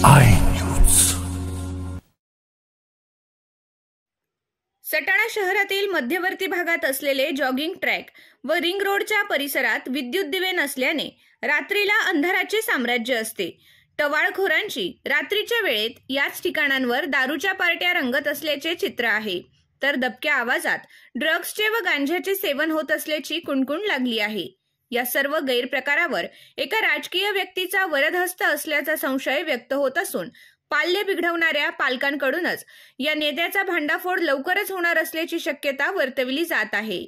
I news. Satana शहरातील मध्यवर्ती भागात असलेले जॉगिंग ट्रॅक व रिंग रोडच्या परिसरात विद्युत दिवे नसल्याने रात्रीला अंधाराचे साम्राज्य असते. टवाळखोरांची रात्रीच्या वेळेत याच ठिकाणांवर दारूच्या पार्ट्या रंगत असल्याचे चित्र आहे. तर दबक्या आवाजात ड्रग्सचे व गांजाचे सेवन होत असल्याची कुणकुण लागली आहे. या सर्व गैरप्रकारावर एका राजकीय व्यक्तीचा वरदहस्त असल्याचा संशय व्यक्त होत असून पाल्य बिघडवणाऱ्या पालकांकडूनच या नेत्याचा भांडाफोड लवकरच होणार असल्याची शक्यता वर्तविली जात आहे.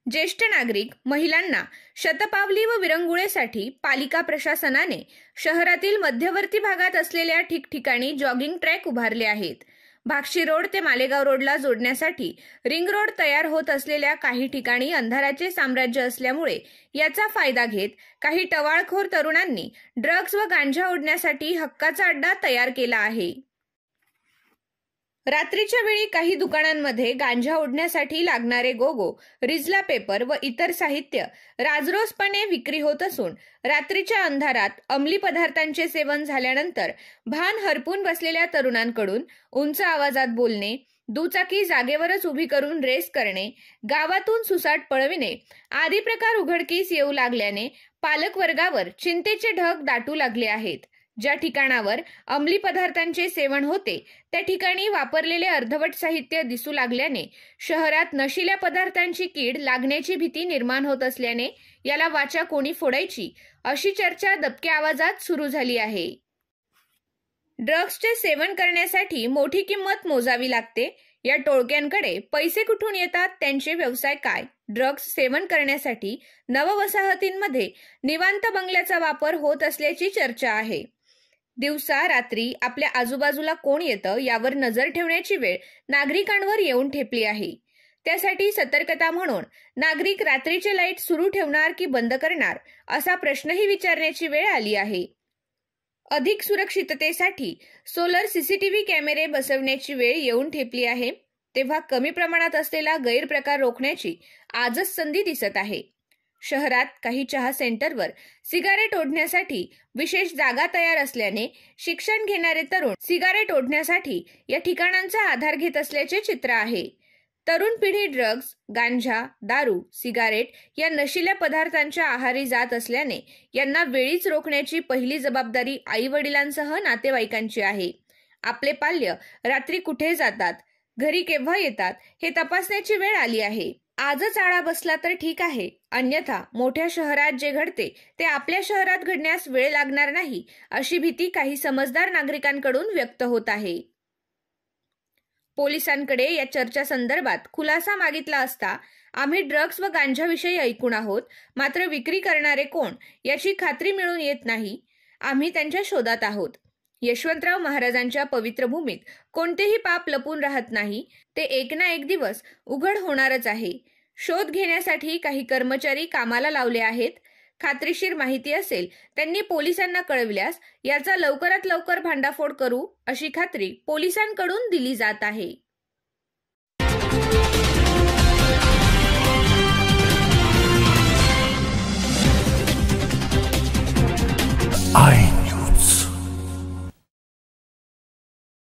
ज्येष्ठ नागरिक, महिलांना शतपावली व विरंगुळेसाठी पालिका प्रशासनाने शहरातील मध्यवर्ती भागात असलेल्या ठिकठिकाणी जॉगिंग ट्रॅक उभारले आहेत. भाक्षी रोड ते मालेगाव रोडला जोडण्यासाठी रिंग रोड तयार होत असलेल्या काही ठिकाणी अंधाराचे साम्राज्य असल्यामुळे याचा फायदा घेत काही टवाळखोर तरुणांनी ड्रग्ज व गांजा ओढण्यासाठी हक्काचा अड्डा तयार केला आहे. रात्रीच्या वेळी काही दुकानांमध्ये गांजा ओढण्यासाठी लागणारे गोगो, रिजला पेपर व इतर साहित्य राजरोसपणे विक्री होत असून रात्रीच्या अंधारात अंमली पदार्थांचे सेवन झाल्यानंतर भान हरपून बसलेल्या तरुणांकडून उंच आवाजात बोलणे, दुचाकी जागेवरच उभी करून रेस करणे, गावातून सुसाट पळविणे आदी प्रकार उघडकीस येऊ लागल्याने पालक वर्गावर चिंतेचे ढग दाटू लागले आहेत. ज्या ठिकाणावर अंमली पदार्थांचे सेवन होते त्या ठिकाणी वापरलेले अर्धवट साहित्य दिसू लागल्याने शहरात नशिल्या पदार्थांची कीड लागण्याची भीती निर्माण होत असल्याने याला वाचा कोणी फोडायची अशी चर्चा दबक्या आवाजात सुरू झाली आहे. ड्रग्सचे सेवन करण्यासाठी मोठी किंमत मोजावी लागते. या टोळक्यांकडे पैसे कुठून येतात, त्यांचे व्यवसाय काय? ड्रग्स सेवन करण्यासाठी नववसाहतींमध्ये निवांत बंगल्याचा वापर होत असल्याची चर्चा आहे. दिवसा रात्री आपल्या आजूबाजूला कोण येतं यावर नजर ठेवण्याची वेळ नागरिकांवर येऊन ठेपली आहे. त्यासाठी सतर्कता म्हणून नागरिक रात्रीचे लाईट सुरू ठेवणार की बंद करणार असा प्रश्नही विचारण्याची वेळ आली आहे. अधिक सुरक्षिततेसाठी सोलर सीसीटीव्ही कॅमेरे बसवण्याची वेळ येऊन ठेपली आहे. तेव्हा कमी प्रमाणात असलेला गैरप्रकार रोखण्याची आजच संधी दिसत आहे. शहरात काही चहा सेंटरवर सिगारेट ओढण्यासाठी विशेष जागा तयार असल्याने शिक्षण घेणारे तरुण सिगारेट ओढण्यासाठी या ठिकाणांचा आधार घेत असल्याचे चित्र आहे. तरुण पिढी ड्रग्ज, गांजा, दारू, सिगारेट या नशिल्या पदार्थांच्या आहारी जात असल्याने यांना वेळीच रोखण्याची पहिली जबाबदारी आई-वडिलांसह नातेवाईकांची आहे. आपले पाल्य रात्री कुठे जातात, घरी केव्हा येतात हे तपासण्याची वेळ आली आहे. आजच आळा बसला तर ठीक आहे, अन्यथा मोठ्या शहरात जे घडते ते आपल्या शहरात घडण्यास वेळ लागणार नाही अशी भीती काही समजदार नागरिकांकडून व्यक्त होत आहे. पोलिसांकडे या चर्चा संदर्भात खुलासा मागितला असता आम्ही ड्रग्ज व गांजाविषयी ऐकून आहोत, मात्र विक्री करणारे कोण याची खात्री मिळून येत नाही. आम्ही त्यांच्या शोधात आहोत. यशवंतराव महाराजांच्या पवित्र भूमीत कोणतेही पाप लपून राहत नाही. ते एक ना एक दिवस उघड होणारच आहे. शोध घेण्यासाठी काही कर्मचारी कामाला लावले आहेत. खात्रीशीर माहिती असेल त्यांनी पोलिसांना कळविल्यास याचा लवकरात लवकर भांडाफोड करू अशी खात्री पोलिसांकडून दिली जात आहे. आय